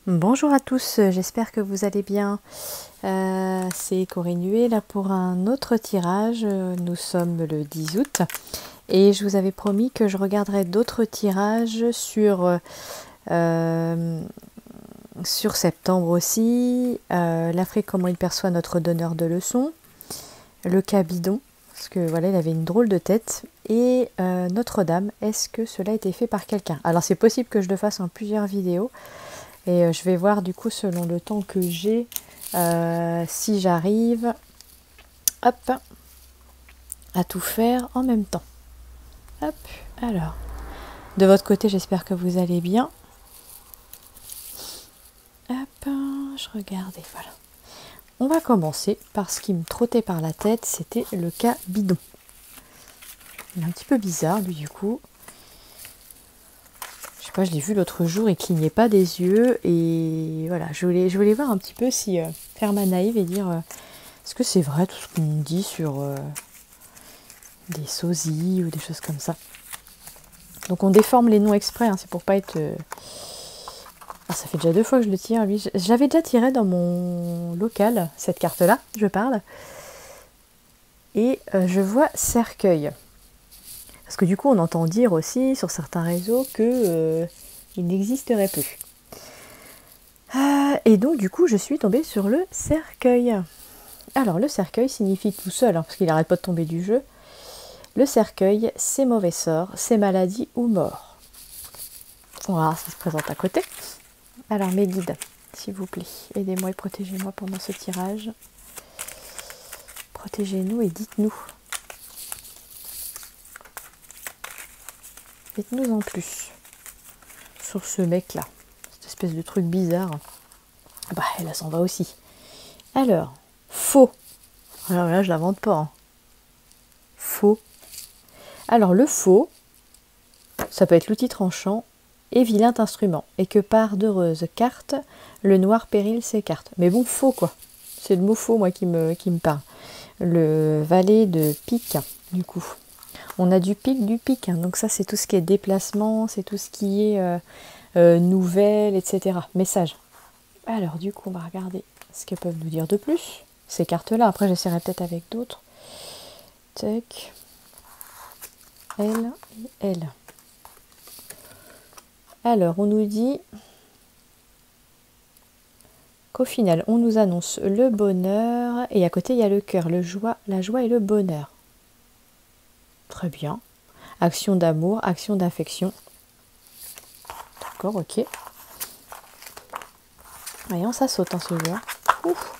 Bonjour à tous, j'espère que vous allez bien. C'est Corinne Huet là pour un autre tirage. Nous sommes le 10 août et je vous avais promis que je regarderais d'autres tirages sur septembre aussi. L'Afrique, comment il perçoit notre donneur de leçons. Le cas bidon, parce que voilà, il avait une drôle de tête. Et Notre-Dame, est-ce que cela a été fait par quelqu'un? Alors c'est possible que je le fasse en plusieurs vidéos. Et je vais voir du coup selon le temps que j'ai, si j'arrive hop, à tout faire en même temps. Hop, alors, de votre côté j'espère que vous allez bien. Hop, je regardais, voilà. On va commencer par ce qui me trottait par la tête, c'était le cas bidon. Il est un petit peu bizarre lui du coup. Je sais pas, je l'ai vu l'autre jour, il clignait pas des yeux et voilà, je voulais voir un petit peu si faire ma naïve et dire est-ce que c'est vrai tout ce qu'on dit sur des sosies ou des choses comme ça. Donc on déforme les noms exprès, hein, c'est pour pas être... Ah, ça fait déjà 2 fois que je le tire, lui. Je l'avais déjà tiré dans mon local, cette carte-là, je parle. Et je vois cercueil. Parce que du coup, on entend dire aussi sur certains réseaux que il n'existerait plus. Et donc, du coup, je suis tombée sur le cercueil. Alors, le cercueil signifie tout seul, hein, parce qu'il n'arrête pas de tomber du jeu. Le cercueil, c'est mauvais sort, c'est maladie ou mort. On va voir ce qui se présente à côté. Alors, mes guides, s'il vous plaît, aidez-moi et protégez-moi pendant ce tirage. Protégez-nous et dites-nous. Dites-nous en plus sur ce mec-là. Cette espèce de truc bizarre. Bah, là, s'en va aussi. Alors, faux. Alors là, je l'invente pas. Hein. Faux. Alors, le faux, ça peut être l'outil tranchant et vilain instrument. Et que par d'heureuses cartes, le noir péril s'écarte. Mais bon, faux, quoi. C'est le mot faux, moi, qui me parle. Le valet de pique, du coup. On a du pic, hein. Donc ça, c'est tout ce qui est déplacement, c'est tout ce qui est nouvelles, etc. Message. Alors, du coup, on va regarder ce qu'elles peuvent nous dire de plus. Ces cartes-là, après, j'essaierai peut-être avec d'autres. Tac. Elle et elle. Alors, on nous dit qu'au final, on nous annonce le bonheur, et à côté, il y a le cœur, la joie et le bonheur. Très bien. Action d'amour, action d'affection. D'accord, ok. Voyons, ça saute en ce jeu. Ouf.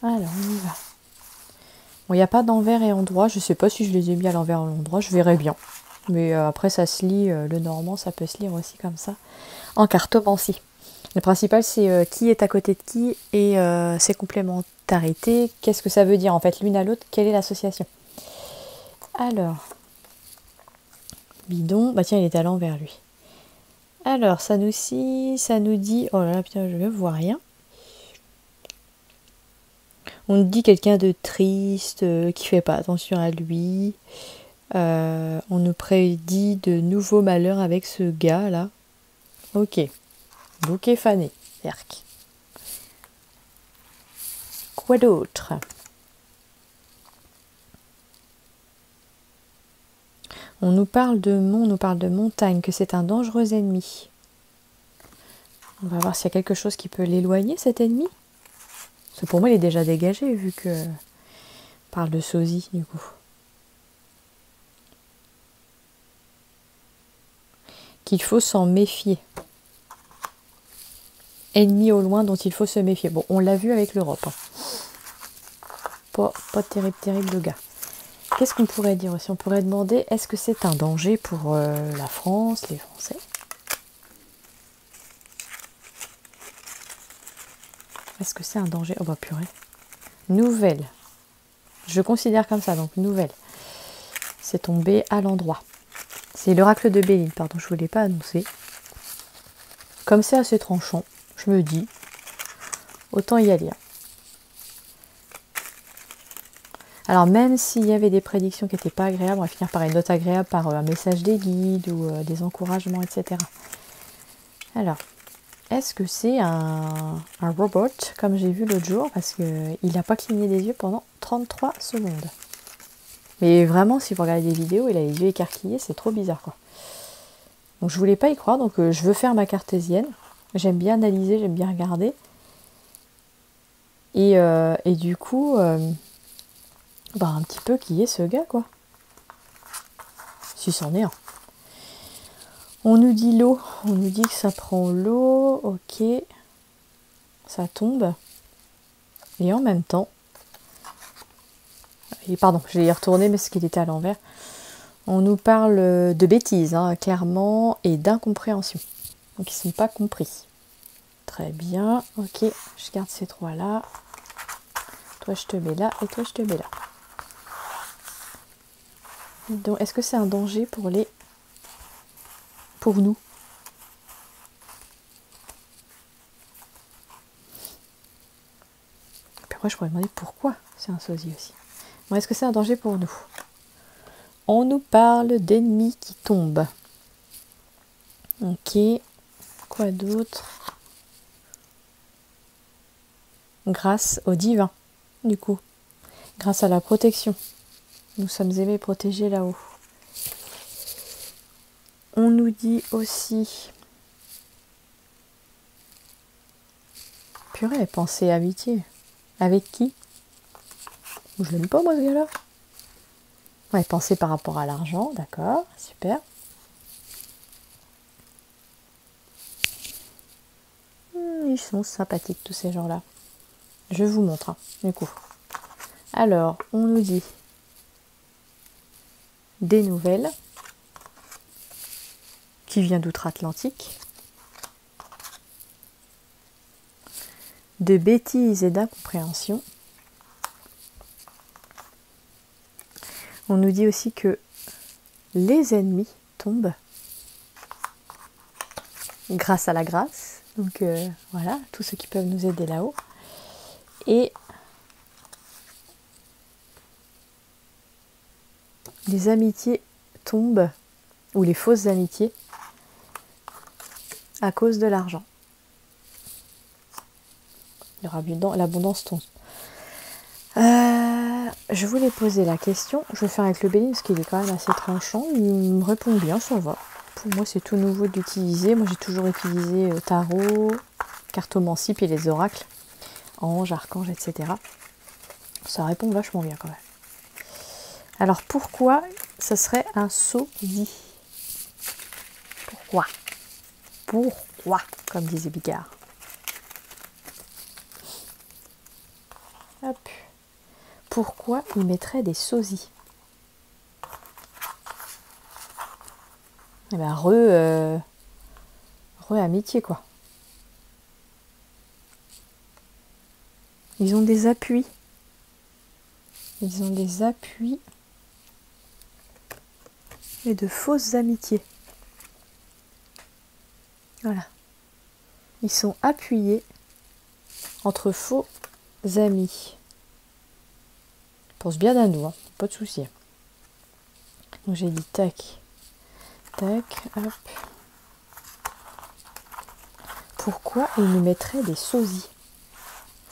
Alors, on y va. Bon, il n'y a pas d'envers et endroit. Je ne sais pas si je les ai mis à l'envers et à l'endroit. Je verrai bien. Mais après, ça se lit, le normand, ça peut se lire aussi comme ça. En cartomancie. Le principal, c'est qui est à côté de qui et ses complémentarités. Qu'est-ce que ça veut dire, en fait, l'une à l'autre? Quelle est l'association? Alors, bidon. Bah tiens, il est à l'envers, lui. Alors, ça nous dit... Oh là là, putain, je ne vois rien. On nous dit quelqu'un de triste, qui fait pas attention à lui. On nous prédit de nouveaux malheurs avec ce gars là. Ok. Bouquet fané. Cercle. Quoi d'autre? On nous parle de montagne, que c'est un dangereux ennemi. On va voir s'il y a quelque chose qui peut l'éloigner, cet ennemi. Parce que pour moi, il est déjà dégagé, vu que on parle de sosie, du coup. Qu'il faut s'en méfier. Ennemi au loin dont il faut se méfier. Bon, on l'a vu avec l'Europe. Hein. Pas terrible le gars. Qu'est-ce qu'on pourrait dire aussi? On pourrait demander, est-ce que c'est un danger pour la France, les Français? Est-ce que c'est un danger? Oh bah purée. Nouvelle. Je considère comme ça, donc nouvelle. C'est tombé à l'endroit. C'est l'oracle de Béline, pardon, je ne vous l'ai pas annoncé. Comme c'est assez tranchant, je me dis, autant y aller. Alors même s'il y avait des prédictions qui n'étaient pas agréables, on va finir par une note agréable, par un message des guides ou des encouragements, etc. Alors, est-ce que c'est un robot, comme j'ai vu l'autre jour, parce qu'il n'a pas cligné des yeux pendant 33 secondes. Mais vraiment, si vous regardez des vidéos, il a les yeux écarquillés, c'est trop bizarre, quoi. Donc je voulais pas y croire, donc je veux faire ma cartésienne. J'aime bien analyser, j'aime bien regarder. Et du coup, un petit peu qui est ce gars, quoi. Si c'en est un. On nous dit l'eau, on nous dit que ça prend l'eau, ok. Ça tombe. Et en même temps, et pardon, je vais y retourner, mais parce qu'il était à l'envers. On nous parle de bêtises, hein, clairement, et d'incompréhension. Donc ils ne sont pas compris. Très bien, ok, je garde ces trois-là. Toi je te mets là, et toi je te mets là. Donc est-ce que c'est un danger pour nous? Puis après je pourrais demander pourquoi c'est un sosie aussi. Bon, est-ce que c'est un danger pour nous? On nous parle d'ennemis qui tombent. Ok, quoi d'autre? Grâce au divin, du coup. Grâce à la protection. Nous sommes aimés et protégés là-haut. On nous dit aussi... Purée, pensée amitié. Avec qui? Je l'aime pas, moi, ce gars-là. Ouais, penser par rapport à l'argent, d'accord, super. Ils sont sympathiques, tous ces gens-là. Je vous montre, hein, du coup. Alors, on nous dit des nouvelles qui vient d'outre-Atlantique, de bêtises et d'incompréhension. On nous dit aussi que les ennemis tombent grâce à la grâce. Donc voilà, tous ceux qui peuvent nous aider là-haut. Et les amitiés tombent, ou les fausses amitiés, à cause de l'argent. Il y aura l'abondance tombe. Je voulais poser la question. Je vais faire avec le Béline parce qu'il est quand même assez tranchant. Il me répond bien, ça va. Pour moi, c'est tout nouveau d'utiliser. Moi, j'ai toujours utilisé tarot, cartomancie, puis les oracles, ange, archange, etc. Ça répond vachement bien quand même. Alors, pourquoi ça serait un sosie? Pourquoi? Pourquoi, comme disait Bigard. Hop. Pourquoi il mettrait des sosies? Eh ben, amitié, quoi. Ils ont des appuis. Ils ont des appuis et de fausses amitiés. Voilà. Ils sont appuyés entre faux amis. Pense bien à nous, hein, pas de souci. Donc j'ai dit tac, tac, hop. Pourquoi il nous mettrait des sosies?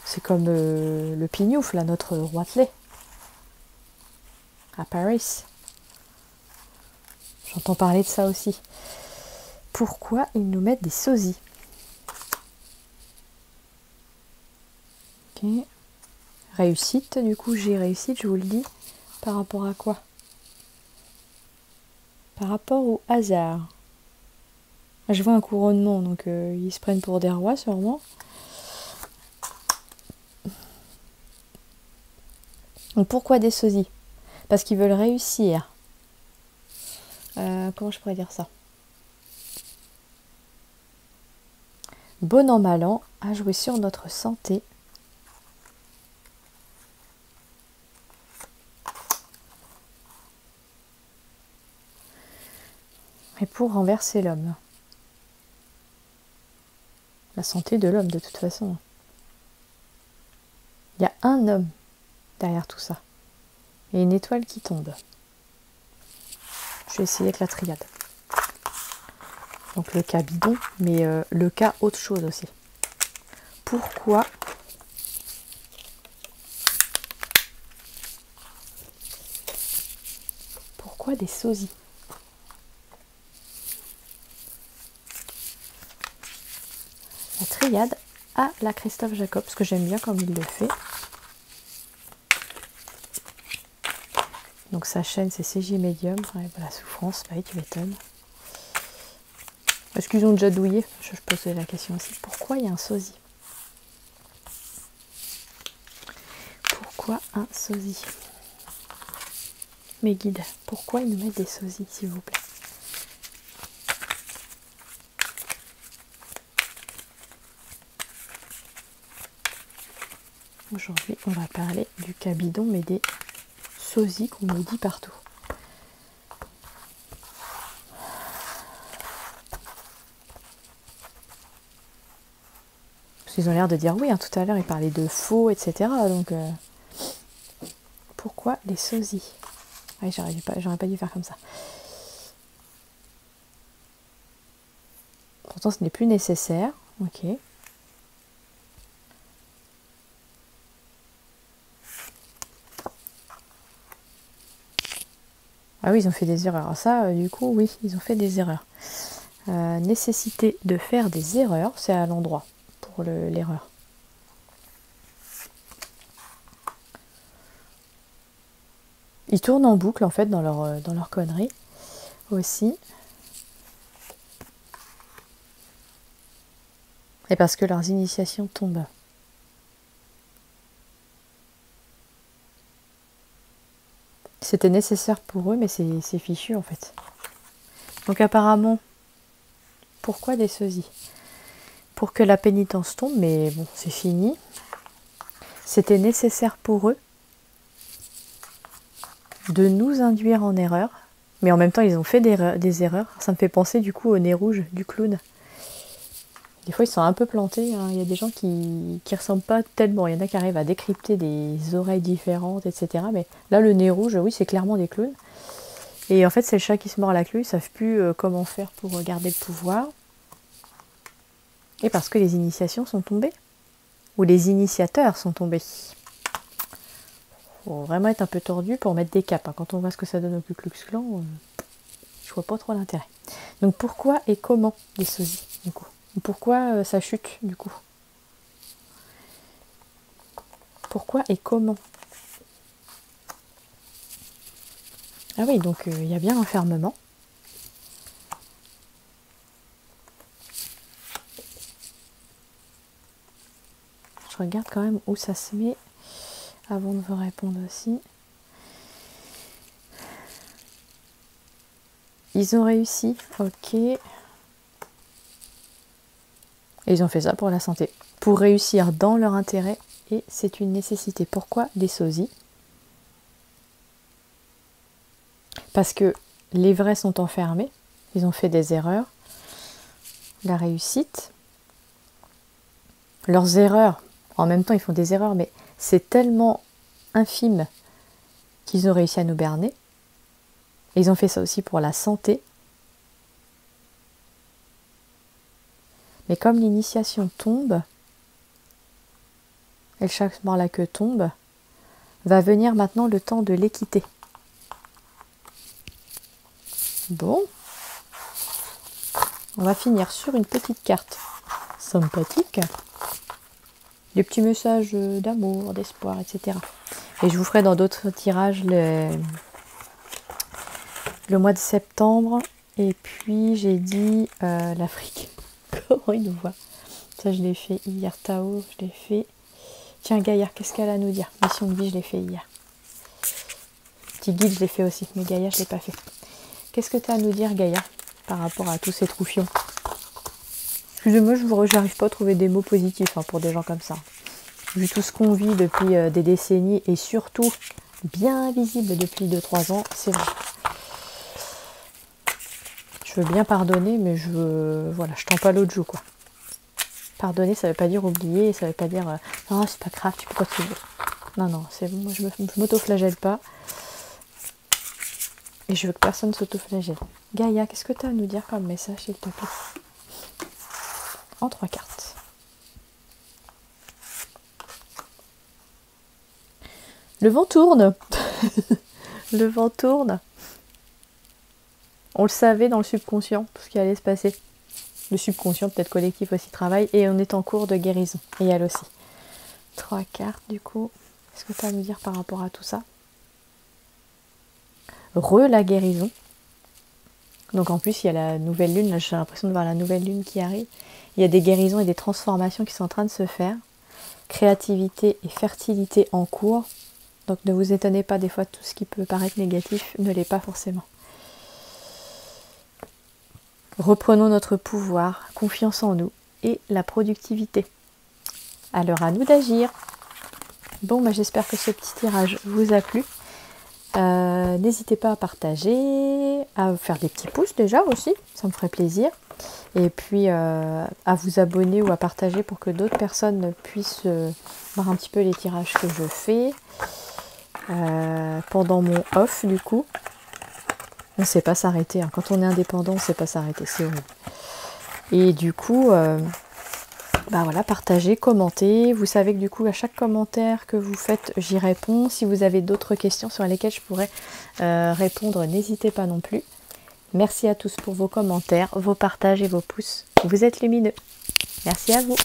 C'est comme le pignouf, là, notre roitelet. À Paris. J'entends parler de ça aussi. Pourquoi ils nous mettent des sosies? Ok. Réussite, du coup j'ai réussite, je vous le dis. Par rapport à quoi? Par rapport au hasard. Je vois un couronnement, donc ils se prennent pour des rois sûrement. Donc pourquoi des sosies? Parce qu'ils veulent réussir. Comment je pourrais dire ça? Bon an mal an, à jouer sur notre santé. Et pour renverser l'homme. La santé de l'homme, de toute façon. Il y a un homme derrière tout ça. Et une étoile qui tombe. Je vais essayer avec la triade. Donc le cas bidon, mais le cas autre chose aussi. Pourquoi des sosies? La triade à la Christophe Jacob, parce que j'aime bien comme il le fait. Donc sa chaîne c'est CJ Medium, ouais, la souffrance, bah oui, tu m'étonnes. Est-ce qu'ils ont déjà douillé? Je posais la question aussi. Pourquoi il y a un sosie? Pourquoi un sosie? Mes guides, pourquoi ils nous mettent des sosies, s'il vous plaît? Aujourd'hui, on va parler du cas bidon, mais des sosies qu'on nous dit partout. Parce qu'ils ont l'air de dire oui, hein, tout à l'heure, ils parlaient de faux, etc. Donc, pourquoi les sosies? Ouais, j'aurais pas dû faire comme ça. Pourtant, ce n'est plus nécessaire. Ok. Ah oui, ils ont fait des erreurs. Ça, du coup, oui, ils ont fait des erreurs. Nécessité de faire des erreurs, c'est à l'endroit pour l'erreur. Ils tournent en boucle, en fait, dans leur connerie aussi. Et parce que leurs initiations tombent. C'était nécessaire pour eux, mais c'est fichu, en fait. Donc apparemment, pourquoi des sosies? Pour que la pénitence tombe, mais bon, c'est fini. C'était nécessaire pour eux de nous induire en erreur, mais en même temps, ils ont fait des erreurs. Ça me fait penser, du coup, au nez rouge du clown. Des fois, ils sont un peu plantés. Hein. Il y a des gens qui ressemblent pas tellement. Il y en a qui arrivent à décrypter des oreilles différentes, etc. Mais là, le nez rouge, oui, c'est clairement des clowns. Et en fait, c'est le chat qui se mord la queue. Ils savent plus comment faire pour garder le pouvoir. Et parce que les initiations sont tombées. Ou les initiateurs sont tombés. Faut vraiment être un peu tordu pour mettre des capes. Hein. Quand on voit ce que ça donne au Ku Klux Klan, je vois pas trop l'intérêt. Donc pourquoi et comment des sosies, du coup? Pourquoi ça chute, du coup? Pourquoi et comment? Ah oui, donc il y a bien un fermement. Je regarde quand même où ça se met avant de vous répondre aussi. Ils ont réussi, ok. Et ils ont fait ça pour la santé. Pour réussir dans leur intérêt, et c'est une nécessité. Pourquoi des sosies? Parce que les vrais sont enfermés, ils ont fait des erreurs. La réussite, leurs erreurs, en même temps ils font des erreurs, mais c'est tellement infime qu'ils ont réussi à nous berner. Et ils ont fait ça aussi pour la santé. Mais comme l'initiation tombe, et le chat se mord la queue tombe, va venir maintenant le temps de l'équité. Bon, on va finir sur une petite carte sympathique. Des petits messages d'amour, d'espoir, etc. Et je vous ferai dans d'autres tirages le mois de septembre. Et puis j'ai dit l'Afrique. Comment il nous voit? Ça je l'ai fait hier. Tao, je l'ai fait. Tiens Gaïa, qu'est-ce qu'elle a à nous dire? Mission de vie, je l'ai fait hier. Petit guide, je l'ai fait aussi. Mais Gaïa, je l'ai pas fait. Qu'est-ce que tu as à nous dire Gaïa par rapport à tous ces troufions? Excusez-moi, j'arrive pas à trouver des mots positifs hein, pour des gens comme ça. Vu tout ce qu'on vit depuis des décennies et surtout bien visible depuis 2-3 ans, c'est vrai. Je veux bien pardonner, mais voilà, je tends pas l'autre joue quoi. Pardonner, ça veut pas dire oublier, ça veut pas dire non, c'est pas grave, tu peux continuer. Non, c'est bon, moi je m'auto-flagelle pas. Et je veux que personne s'autoflagelle. Gaïa, qu'est-ce que tu as à nous dire comme message, s'il te plaît? En 3 cartes. Le vent tourne. Le vent tourne. On le savait dans le subconscient, tout ce qui allait se passer. Le subconscient, peut-être collectif aussi, travaille. Et on est en cours de guérison. Et elle aussi. 3 cartes, du coup. Qu'est-ce que tu as à nous dire par rapport à tout ça? La guérison. Donc en plus, il y a la nouvelle lune. Là, j'ai l'impression de voir la nouvelle lune qui arrive. Il y a des guérisons et des transformations qui sont en train de se faire. Créativité et fertilité en cours. Donc ne vous étonnez pas, des fois, tout ce qui peut paraître négatif ne l'est pas forcément. Reprenons notre pouvoir, confiance en nous et la productivité. Alors à nous d'agir. Bon, bah, j'espère que ce petit tirage vous a plu. N'hésitez pas à partager, à faire des petits pouces déjà aussi, ça me ferait plaisir. Et puis à vous abonner ou à partager pour que d'autres personnes puissent voir un petit peu les tirages que je fais pendant mon off du coup. On ne sait pas s'arrêter, hein. Quand on est indépendant, on ne sait pas s'arrêter, c'est horrible. Et du coup, bah voilà, partagez, commentez. Vous savez que du coup, à chaque commentaire que vous faites, j'y réponds. Si vous avez d'autres questions sur lesquelles je pourrais répondre, n'hésitez pas non plus. Merci à tous pour vos commentaires, vos partages et vos pouces. Vous êtes lumineux. Merci à vous.